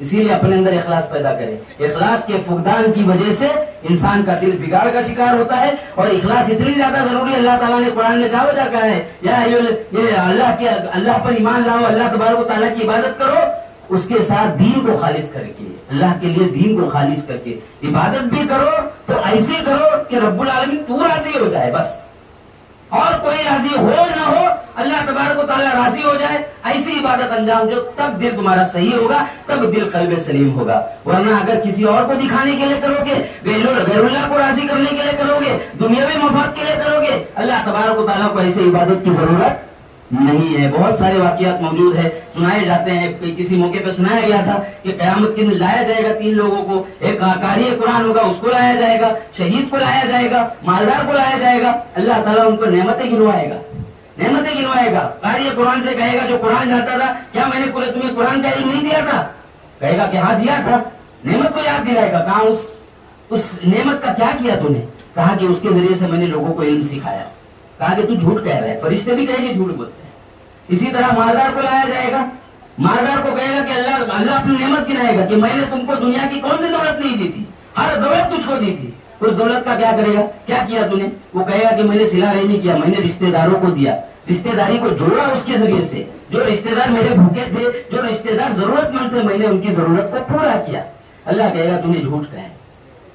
اسی لیے اپنے اندر اخلاص پیدا کرے. اخلاص کے فقدان کی وجہ سے انسان کا دل بگاڑ کا شکار ہوتا ہے. اور اخلاص اتنی زیادہ ضروری ہے, اللہ تعالیٰ نے قرآن میں جا بجا کہا ہے یہ اللہ پر ایمان لاؤ, اللہ تبارک و تعالیٰ کی عبادت کرو, اس کے ساتھ دین کو خالص کر کے, اللہ کے لیے دین کو خالص کر کے عبادت بھی کرو تو ایسے کرو کہ رب العالمین تو راضی ہو جائے بس, اور کوئی راضی ہو نہ ہو, اللہ تبارک و تعالیٰ راضی ہو جائے, ایسی عبادت انجام جو تب دل تمہارا صحیح ہوگا, تب دل قلب سلیم ہوگا. ورنہ اگر کسی اور کو دکھانے کے لیے کرو گے, غیر اللہ کو راضی کرنے کے لیے کرو گے, دنیاوی مفاد کے لیے کرو گے, اللہ تبارک و تعالیٰ کو ایسی عبادت کی ضرورت نہیں ہے. بہت سارے واقعات موجود ہیں, سنائے جاتے ہیں. کسی موقع پہ سنایا گیا تھا کہ قیامت کے دن لایا جائے گا 3 لوگوں کو, ایک قاری قرآن ہوگا اس کو لایا جائے گا, شہید کو لایا جائے گا, مالدار کو لایا جائے گا. اللہ تعالیٰ ان کو نعمتیں گنوائے گا, نعمتیں گنوائے گا. قاری قرآن سے کہے گا جو قرآن جانتا تھا, کیا میں نے تمہیں قرآن کا علم نہیں دیا تھا؟ کہے گا کہ ہاں دیا تھا. نعمت کو یاد دلائے گا, کہاں اس نعمت کا کیا کیا تو نے؟ کہا کہ اس کے ذریعے سے میں نے لوگوں کو علم سکھایا. کہا کہ تو جھوٹ کہہ رہا ہے, فرشتے بھی کہیں گے جھوٹ بولتے ہیں. اسی طرح مالدار کو لایا جائے گا, مالدار کو کہے گا کہ اللہ اپنی نعمت گنائے گا کہ میں نے تم کو دنیا کی کون سی دولت نہیں دی تھی, ہر دولت تجھ کو دی تھی. اس دولت کا کیا کرے گا, کیا کیا تو نے؟ وہ کہے گا کہ میں نے صلہ رحمی کیا, میں نے رشتہ داروں کو دیا, رشتہ داری کو جوڑا اس کے ذریعے سے. جو رشتہ دار میرے بھوکے تھے, جو رشتہ دار ضرورت مند تھے, میں نے ان کی ضرورت کو پورا کیا. اللہ کہے گا تو نے جھوٹ کہا ہے,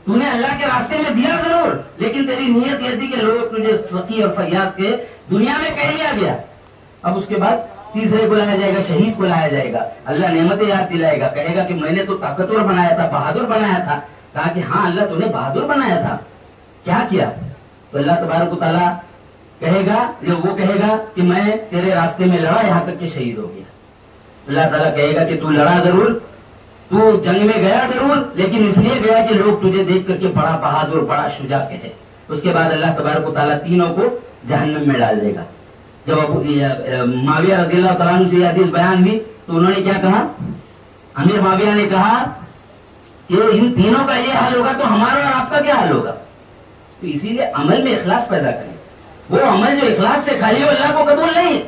تو نے اللہ کے راستے میں دیا ضرور, لیکن تیری نیت یہ تھی کہ لوگ تجھے فقیر اور فیاض کے دنیا میں کہہ لیا گیا. اب اس کے بعد تیسرے کو لایا جائے گا, شہید کو لایا جائے گا. اللہ نعمتیں یاد دلائے گا, کہے گا کہ میں نے تو طاقتور بنایا تھا, بہادر بنایا تھا. کہا کہ ہاں اللہ تو نے بہادر بنایا تھا, کیا کیا؟ تو اللہ تبارک و تعالیٰ کہے گا, وہ کہے گا کہ میں تیرے راستے میں لڑا, یہاں تک کہ شہید ہو گیا. اللہ تعالیٰ کہے گا کہ تو لڑا ضرور, تو جنگ میں گیا ضرور, لیکن اس لیے گیا کہ لوگ تجھے دیکھ کر کے بڑا بہادر, بڑا شجاع کہے. اس کے بعد اللہ تبارک و تعالیٰ تینوں کو جہنم میں ڈال دے گا. جب معاویہ رضی اللہ تعالیٰ عنہ سے یہ حدیث بیان ہوئی تو انہوں نے کیا کہا, امیر معاویہ نے کہا کہ ان تینوں کا یہ حال ہوگا تو ہمارا اور آپ کا کیا حال ہوگا. تو اسی لیے عمل میں اخلاص پیدا کریں. وہ عمل جو اخلاص سے خالی ہو اللہ کو قبول نہیں.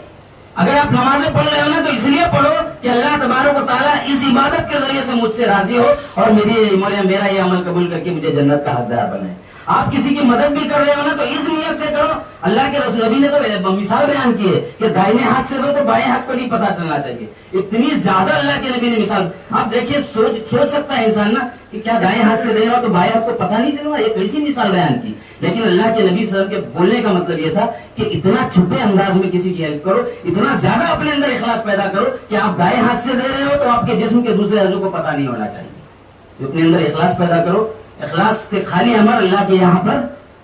اگر آپ نمازیں پڑھ رہے ہو نا تو اس لیے پڑھو کہ اللہ تبارک و تعالیٰ اس عبادت کے ذریعے سے مجھ سے راضی ہو اور میرا یہ عمل قبول کر کے مجھے جنت کا حقدار بنائے. آپ کسی کی مدد بھی کر رہے ہو نا تو اس نیت سے کرو. اللہ کے رسول نبی نے تو مثال بیان کی ہے کہ دائیں ہاتھ سے دو تو بائیں ہاتھ کو نہیں پتا چلنا چاہیے. اتنی زیادہ اللہ کے نبی نے مثال, آپ دیکھیے سوچ سکتا ہے انسان نا کہ کیا دائیں ہاتھ سے دے رہا تو بائیں ہاتھ کو پتا نہیں چلنا, یہ کیسی مثال بیان کی. لیکن اللہ کے نبی صلی اللہ علیہ وسلم کے بولنے کا مطلب یہ تھا کہ اتنا چھپے انداز میں کسی کی ہیلپ کرو, اتنا زیادہ اپنے اندر اخلاص پیدا کرو کہ آپ دائیں ہاتھ سے دے رہے ہو تو آپ کے جسم کے دوسرے عضو کو پتا نہیں ہونا چاہیے. تو اپنے اندر اخلاص پیدا کرو. اخلاص کے خالی عمل اللہ کے یہاں پر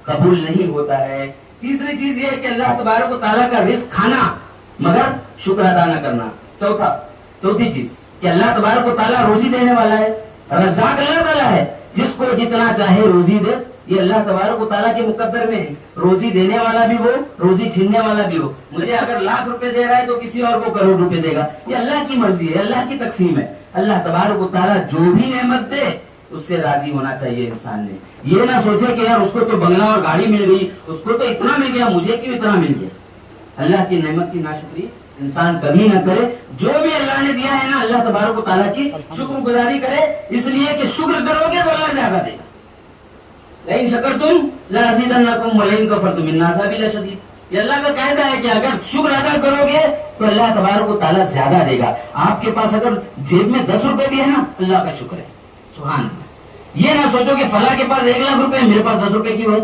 قبول نہیں ہوتا ہے. تیسری چیز یہ ہے کہ اللہ تبارک و تعالیٰ کا رزق کھانا مگر شکر ادا نہ کرنا. چوتھی چیز کہ اللہ تبارک و تعالیٰ روزی دینے والا ہے, رزاق اللہ تعالیٰ ہے, جس کو جتنا چاہے روزی دے. یہ اللہ تبارک و تعالیٰ کے مقدر میں ہے. روزی دینے والا بھی وہ, روزی چھیننے والا بھی وہ. مجھے اگر لاکھ روپے دے رہا ہے تو کسی اور کو کروڑ روپے دے گا. یہ اللہ کی مرضی ہے, اللہ کی تقسیم ہے. اللہ تبارک و تعالیٰ جو بھی نعمت دے اس سے راضی ہونا چاہیے انسان نے. یہ نہ سوچے کہ یار اس کو تو بنگلہ اور گاڑی مل گئی, اس کو تو اتنا مل گیا, مجھے کیوں اتنا مل گیا. اللہ کی نعمت کی ناشکری انسان کبھی نہ کرے. جو بھی اللہ نے دیا ہے نا اللہ تبارک و تعالیٰ کی شکر گزاری کرے, اس لیے کہ شکر کرو گے تو اللہ زیادہ دے گا. لئن شکرتم لازیدنکم ولئن کفرتم ان عذابی لشدید. یہ اللہ کا قاعدہ ہے کہ اگر شکر ادا کرو گے تو اللہ تبارک و تعالیٰ زیادہ دے گا. آپ کے پاس اگر جیب میں 10 روپے بھی ہے نا, اللہ کا شکر ہے, سبحان اللہ. یہ نہ سوچو کہ فلاں کے پاس 1 لاکھ روپے, میرے پاس 10 روپے کیوں ہے.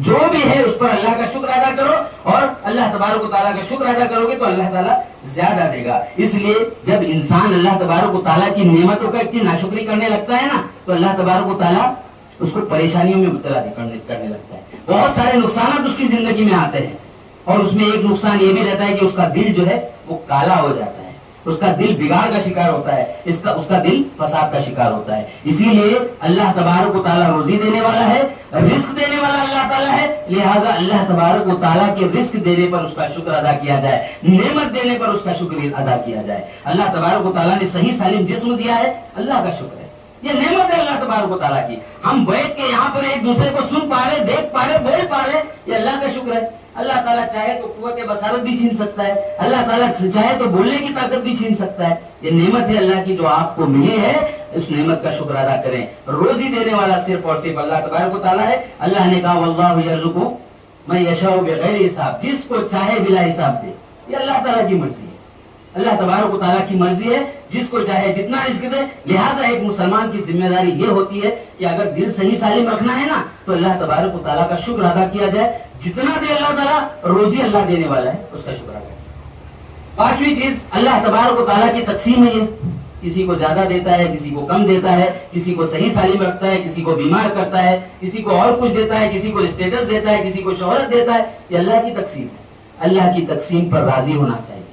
جو بھی ہے اس پر اللہ کا شکر ادا کرو, اور اللہ تبارک و تعالیٰ کا شکر ادا کرو گے تو اللہ تعالیٰ زیادہ دے گا. اس لیے جب انسان اللہ تبارک و تعالیٰ کی نعمتوں کا اتنی ناشکری کرنے لگتا ہے نا تو اللہ تبارک و تعالیٰ اس کو پریشانیوں میں مبتلا کرنے لگتا ہے. بہت سارے نقصانات اس کی زندگی میں آتے ہیں, اور اس میں ایک نقصان یہ بھی رہتا ہے کہ اس کا دل جو ہے وہ کالا ہو جاتا ہے, اس کا دل بگاڑ کا شکار ہوتا ہے, اس کا دل فساد کا شکار ہوتا ہے. اسی لیے اللہ تبارک و تعالیٰ روزی دینے والا ہے, رزق دینے والا اللہ تعالیٰ ہے. لہٰذا اللہ تبارک و تعالیٰ کے رزق دینے پر اس کا شکر ادا کیا جائے, نعمت دینے پر اس کا شکر ادا کیا جائے. اللہ تبارک و تعالیٰ نے صحیح سالم جسم دیا ہے, اللہ کا شکر ہے, یہ نعمت ہے اللہ تبارک و تعالیٰ کی. ہم بیٹھ کے یہاں پر ایک دوسرے کو سن پا رہے, دیکھ پا رہے, بول پا رہے, یہ اللہ کا شکر ہے. اللہ تعالیٰ چاہے تو قوت بصارت بھی چھین سکتا ہے, اللہ تعالیٰ چاہے تو بولنے کی طاقت بھی چھین سکتا ہے. یہ نعمت ہے اللہ کی جو آپ کو ملی ہے، اس نعمت کا شکر ادا کریں۔ روزی دینے والا صرف اور صرف اللہ تبارک و تعالیٰ ہے۔ اللہ نے کہا واللہ یرزق من یشاء بغیر حساب، جس کو چاہے بلا حساب دے۔ یہ اللہ تعالیٰ کی مرضی ہے، اللہ تبارک و تعالیٰ کی مرضی ہے، جس کو چاہے جتنا رزق دے۔ لہٰذا ایک مسلمان کی ذمہ داری یہ ہوتی ہے کہ اگر دل صحیح سالم رکھنا ہے نا تو اللہ تبارک و تعالیٰ کا شکر ادا کیا جائے۔ جتنا دے اللہ تعالیٰ، روزی اللہ دینے والا ہے، اس کا شکر ادا کرے۔ پانچویں چیز اللہ تبارک و تعالیٰ کی تقسیم ہے، یہ کسی کو زیادہ دیتا ہے، کسی کو کم دیتا ہے، کسی کو صحیح سالم رکھتا ہے، کسی کو بیمار کرتا ہے، کسی کو اور کچھ دیتا ہے، کسی کو اسٹیٹس دیتا ہے، کسی کو شہرت دیتا ہے۔ یہ اللہ کی تقسیم ہے۔ اللہ کی تقسیم پر راضی ہونا چاہیے،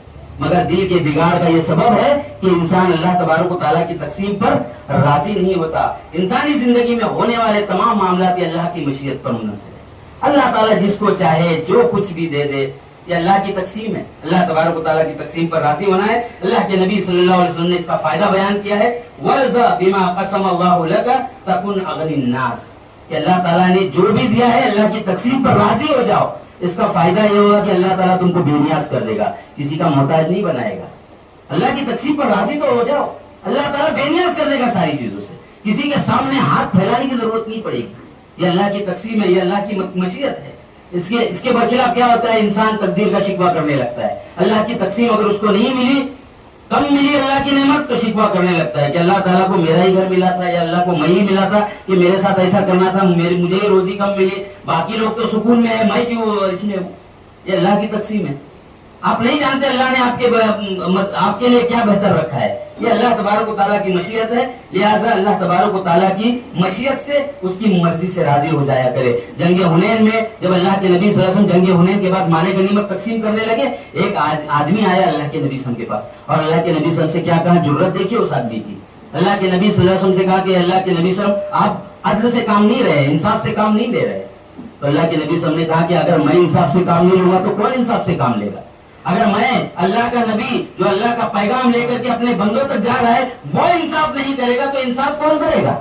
مگر دل کے بگاڑ کا یہ سبب ہے کہ انسان اللہ تبارک و تعالیٰ کی تقسیم پر راضی نہیں ہوتا۔ انسانی زندگی میں ہونے والے تمام معاملات یہ اللہ کی مشیت پر منحصر ہے۔ اللہ تعالیٰ جس کو چاہے جو کچھ بھی دے دے، یہ اللہ کی تقسیم ہے۔ اللہ تبارک و تعالیٰ کی تقسیم پر راضی ہونا ہے۔ اللہ کے نبی صلی اللہ علیہ وسلم نے اس کا فائدہ بیان کیا ہے، وَرْضَ بِمَا قَسَمَ اللَّهُ لَكَ تَكُنْ أَغْنَى النَّاسِ، کہ اللہ تعالیٰ نے جو بھی دیا ہے اللہ کی تقسیم پر راضی ہو جاؤ۔ اس کا فائدہ یہ ہوگا کہ اللہ تعالیٰ تم کو بے نیاز کر دے گا، کسی کا محتاج نہیں بنائے گا۔ اللہ کی تقسیم پر راضی تو ہو جاؤ، اللہ تعالیٰ بے نیاز کر دے گا ساری چیزوں سے، کسی کے سامنے ہاتھ پھیلانے کی ضرورت نہیں پڑے گی۔ یہ اللہ کی تقسیم ہے، یہ اللہ کی مشیت ہے۔ اس کے برخلاف کیا ہوتا ہے؟ انسان تقدیر کا شکوہ کرنے لگتا ہے۔ اللہ کی تقسیم اگر اس کو نہیں ملی، کم ملی اللہ کی نعمت، تو شکوہ کرنے لگتا ہے کہ اللہ تعالیٰ کو میرا ہی گھر ملا تھا، یا اللہ کو میں ہی ملا تھا، کہ میرے ساتھ ایسا کرنا تھا، مجھے ہی روزی کم ملی، باقی لوگ تو سکون میں ہے، میں کیوں اس میں ہوں۔ یہ اللہ کی تقسیم ہے۔ آپ نہیں جانتے اللہ نے آپ کے لیے کیا بہتر رکھا ہے۔ یہ اللہ تبارک و تعالیٰ کی مشیت ہے، لہٰذا اللہ تبارک و تعالیٰ کی مشیت سے، اس کی مرضی سے راضی ہو جایا کرے۔ جنگ حنین میں جب اللہ کے نبی صلی اللہ علیہ وسلم جنگ حنین کے بعد مال غنیمت تقسیم کرنے لگے، ایک آدمی آیا اللہ کے نبی صلی اللہ علیہ وسلم کے پاس، اور اللہ کے نبی صلی اللہ علیہ وسلم سے کیا کہا؟ جرت دیکھیے اس آدمی کی۔ اللہ کے نبی صلی اللہ علیہ وسلم سے کہا کہ اللہ کے نبی صلی اللہ علیہ وسلم آپ عدل سے کام نہیں رہے، انصاف سے کام نہیں لے رہے۔ تو اللہ کے نبی صلی اللہ علیہ وسلم نے کہا کہ اگر میں انصاف سے کام نہیں لوں گا تو کون انصاف سے کام لے گا؟ اگر میں اللہ کا نبی جو اللہ کا پیغام لے کر کے اپنے بندوں تک جا رہا ہے وہ انصاف نہیں کرے گا تو انصاف کون کرے گا؟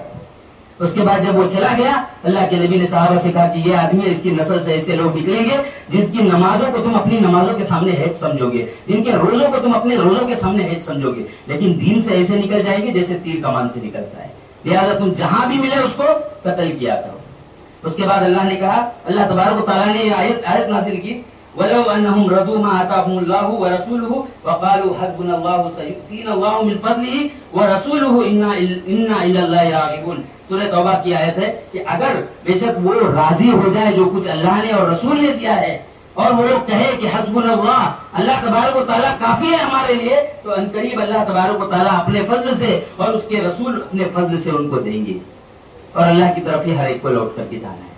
اس کے بعد جب وہ چلا گیا، اللہ کے نبی نے صحابہ سے کہا کہ یہ آدمی، اس کی نسل سے ایسے لوگ نکلیں گے جن کی نمازوں کو تم اپنی نمازوں کے سامنے ہیچ سمجھو گے، جن کے روزوں کو تم اپنے روزوں کے سامنے ہیچ سمجھو گے، لیکن دین سے ایسے نکل جائے گے جیسے تیر کمان سے نکلتا ہے۔ لہٰذا تم جہاں بھی ملے اس کو قتل کیا کرو۔ اس کے بعد اللہ نے کہا، اللہ تبارک و تعالیٰ نے آیت نازل کی، وَلَوْ أَنَّهُمْ رَضُوا مَا آتَاهُمُ اللَّهُ وَرَسُولُهُ وَقَالُوا حَسْبُنَا اللَّهُ سَيُؤْتِينَا اللَّهُ مِنْ فَضْلِهِ وَرَسُولُهُ إِنَّا إِلَى اللَّهِ رَاغِبُونَ۔ سورہ توبہ کی آیت ہے کہ اگر بے شک وہ راضی ہو جائے جو کچھ اللہ نے اور رسول نے دیا ہے، اور وہ لوگ کہے کہ حسبنا اللہ، اللہ تبارک و تعالیٰ کافی ہے ہمارے لیے، تو ان قریب اللہ تبارک و تعالیٰ اپنے فضل سے اور اس کے رسول اپنے فضل سے ان کو دیں گے، اور اللہ کی طرف ہی ہر ایک کو لوٹ کر کے جانا ہے۔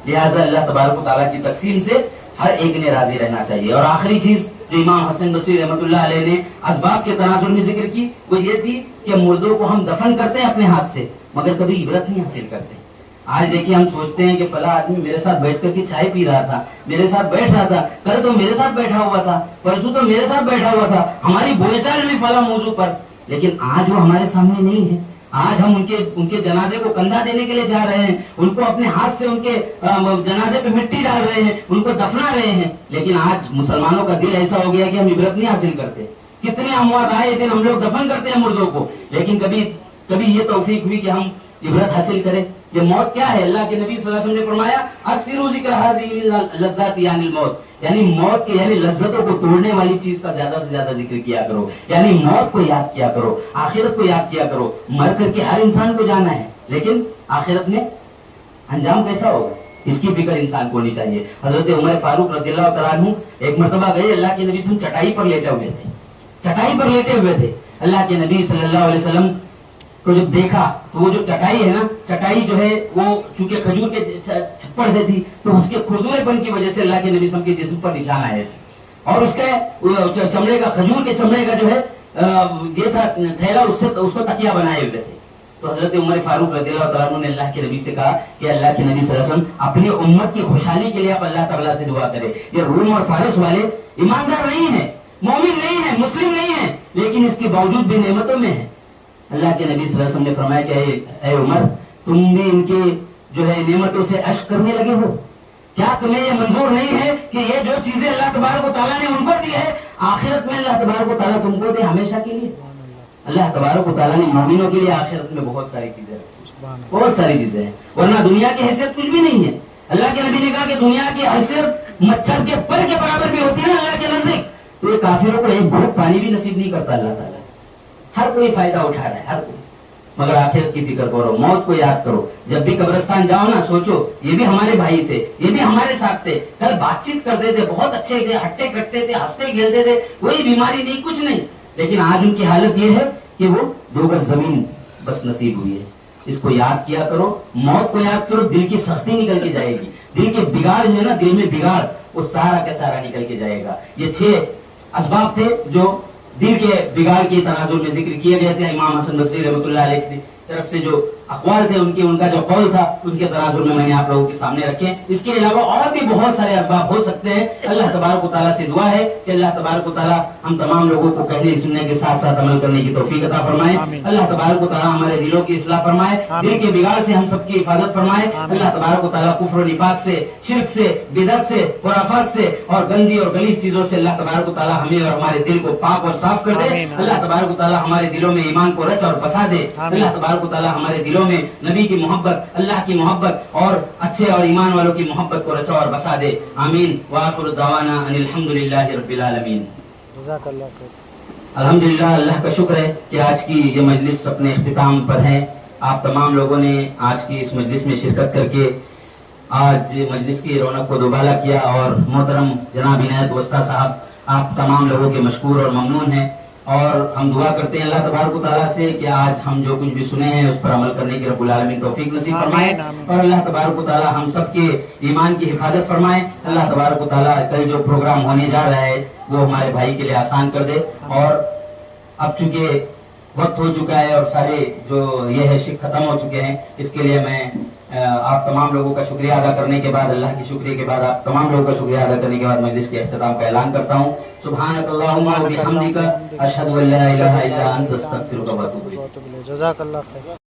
لہٰذا اللہ تبارک و تعالیٰ کی تقسیم سے ہر ایک نے راضی رہنا چاہیے۔ اور آخری چیز جو امام حسن بصری رحمۃ اللہ علیہ نے اسباب کے تناظر میں ذکر کی وہ یہ تھی کہ مردوں کو ہم دفن کرتے ہیں اپنے ہاتھ سے، مگر کبھی عبرت نہیں حاصل کرتے۔ آج دیکھیے ہم سوچتے ہیں کہ فلاں آدمی میرے ساتھ بیٹھ کر کے چائے پی رہا تھا، میرے ساتھ بیٹھ رہا تھا، کل تو میرے ساتھ بیٹھا ہوا تھا، پرسوں تو میرے ساتھ بیٹھا ہوا تھا، ہماری بول چال بھی فلاں موضوع پر، لیکن آج وہ ہمارے سامنے نہیں ہے۔ آج ہم ان کے جنازے کو کندھا دینے کے لیے جا رہے ہیں، ان کو اپنے ہاتھ سے ان کے جنازے پہ مٹی ڈال رہے ہیں، ان کو دفنا رہے ہیں، لیکن آج مسلمانوں کا دل ایسا ہو گیا کہ ہم عبرت نہیں حاصل کرتے۔ کتنے اموات آئے دن ہم لوگ دفن کرتے ہیں مردوں کو، لیکن کبھی یہ توفیق ہوئی کہ ہم عبرت حاصل کریں۔ یہ موت کیا ہے؟ اللہ کے نبی صلی اللہ علیہ وسلم نے فرمایا اکثروا ذکر هذه اللذات یعنی الموت، یعنی موت کے یعنی لذتوں کو توڑنے والی چیز کا زیادہ سے زیادہ ذکر کیا کرو، یعنی موت کو یاد کیا کرو، آخرت کو یاد کیا کرو۔ مر کر کے ہر انسان کو جانا ہے، لیکن آخرت میں انجام کیسا ہوگا اس کی فکر انسان کو ہونی چاہیے۔ حضرت عمر فاروق رضی اللہ تعالیٰ عنہ ایک مرتبہ گئے، اللہ کے نبی صلی اللہ علیہ وسلم چٹائی پر لیٹے ہوئے تھے، اللہ کے نبی صلی اللہ علیہ وسلم کو جب دیکھا تو وہ جو چٹائی ہے نا، چٹائی جو ہے وہ چونکہ کھجور کے چھپڑ سے تھی تو اس کے کھردرے پن کی وجہ سے اللہ کے نبی صلی اللہ علیہ وسلم کے جسم پر نشان آئے تھے، اور اس کے چمڑے کا کھجور کے چمڑے کا جو ہے یہ تھا تھیلا، اس کو تکیہ بنائے ہوئے تھے۔ تو حضرت عمر فاروق رضی اللہ تعالیٰ عنہ نے اللہ کے نبی سے کہا کہ اللہ کے نبی صلی اللہ علیہ وسلم اپنی امت کی خوشحالی کے لیے آپ اللہ تعالیٰ سے دعا کرے۔ یہ روم اور فارس والے ایماندار نہیں ہیں، مومن نہیں ہیں، مسلم نہیں ہیں، لیکن اس کے باوجود بھی نعمتوں میں ہیں۔ اللہ کے نبی صلی اللہ علیہ وسلم نے فرمایا کہ اے عمر، تم بھی ان کے جو ہے نعمتوں سے عشق کرنے لگے ہو؟ کیا تمہیں یہ منظور نہیں ہے کہ یہ جو چیزیں اللہ تبارک و تعالیٰ نے ان کو دی ہے، آخرت میں اللہ تبارک و تعالیٰ تم کو دے ہمیشہ کے لیے؟ اللہ تبارک و تعالیٰ نے مومنوں کے لیے آخرت میں بہت ساری چیزیں رکھی، بہت ساری چیزیں ہیں، ورنہ دنیا کی حیثیت کچھ بھی نہیں ہے۔ اللہ کے نبی نے کہا کہ دنیا کی حیثیت مچھر کے پر کے برابر بھی ہوتی ہے نا اللہ کے نزدیک، تو یہ کافروں کو ایک گھونٹ پانی بھی نصیب نہیں کرتا اللہ تعالیٰ۔ ہر کوئی فائدہ اٹھا رہا ہے، ہر کوئی، مگر آخرت کی فکر کرو، موت کو یاد کرو۔ جب بھی قبرستان جاؤ نا، سوچو یہ بھی ہمارے بھائی تھے، یہ بھی ہمارے ساتھ تھے، کل بات چیت کرتے تھے، بہت اچھے تھے، ہٹے کٹتے تھے، ہنستے کھیلتے تھے، کوئی بیماری نہیں، کچھ نہیں، لیکن آج ان کی حالت یہ ہے کہ وہ 2 گز زمین بس نصیب ہوئی ہے۔ اس کو یاد کیا کرو، موت کو یاد کرو، دل کی سختی نکل کے جائے گی، دل کے بگاڑ جو ہے نا، دل میں بگاڑ، وہ سارا کا سارا نکل کے جائے گا۔ یہ 6 اسباب تھے جو دل کے بگاڑ کے تناظر میں ذکر کیے گئے تھے۔ امام حسن بصری رحمۃ اللہ علیہ کی طرف سے جو اقوال تھے، ان کا جو قول تھا، ان کے تناظر میں نے آپ لوگوں کے سامنے رکھے۔ اس کے علاوہ اور بھی بہت سارے اسباب ہو سکتے ہیں۔ اللہ تبارک و تعالیٰ سے دعا ہے کہ اللہ تبارک و تعالیٰ ہم تمام لوگوں کو کہنے سننے کے ساتھ ساتھ عمل کرنے کی توفیق عطا فرمائے۔ اللہ تبارک و تعالیٰ ہمارے دلوں کی اصلاح فرمائے، دل کے بگاڑ سے ہم سب کی حفاظت فرمائے۔ اللہ تبارک و تعالیٰ کفر و نفاق سے، شرک سے، بدعت سے، خرافات سے اور گندی اور غلیظ چیزوں سے اللہ تبارک و تعالیٰ ہمیں اور ہمارے دل کو پاک اور صاف کر دے۔ اللہ تبارک و تعالیٰ ہمارے دلوں میں ایمان کو رچ اور بسا دے۔ اللہ تبارک و تعالیٰ ہمارے دلوں میں نبی کی محبت، اللہ کی محبت اور اچھے اور ایمان والوں کی محبت کو رچا اور بسا دے۔ آمین۔ وآخر دعوانا ان الحمدللہ رب العالمین۔ جزاک اللہ خیر۔ الحمدللہ، اللہ کا شکر ہے کہ آج کی یہ مجلس اپنے اختتام پر ہے۔ آپ تمام لوگوں نے آج کی اس مجلس میں شرکت کر کے آج مجلس کی رونق کو دوبالا کیا، اور محترم جناب عنایت وسطیٰ صاحب، آپ تمام لوگوں کے مشکور اور ممنون ہیں، اور ہم دعا کرتے ہیں اللہ تبارک و تعالیٰ سے کہ آج ہم جو کچھ بھی سنے ہیں اس پر عمل کرنے کی رب العالمین توفیق نصیب فرمائے، اور اللہ تبارک و تعالیٰ ہم سب کے ایمان کی حفاظت فرمائے۔ اللہ تبارک و تعالیٰ کل جو پروگرام ہونے جا رہا ہے وہ ہمارے بھائی کے لیے آسان کر دے، اور اب چونکہ وقت ہو چکا ہے اور سارے جو یہ ہے شک ختم ہو چکے ہیں، اس کے لیے میں آپ تمام لوگوں کا شکریہ ادا کرنے کے بعد، اللہ کے شکریہ کے بعد آپ تمام لوگوں کا شکریہ ادا کرنے کے بعد مجلس کے اختتام کا اعلان کرتا ہوں۔ سبحانک اللہم و بحمدک، اشہد ان لا الہ الا انت، استغفرک و اتوب الیک۔ جزاک اللہ خیر۔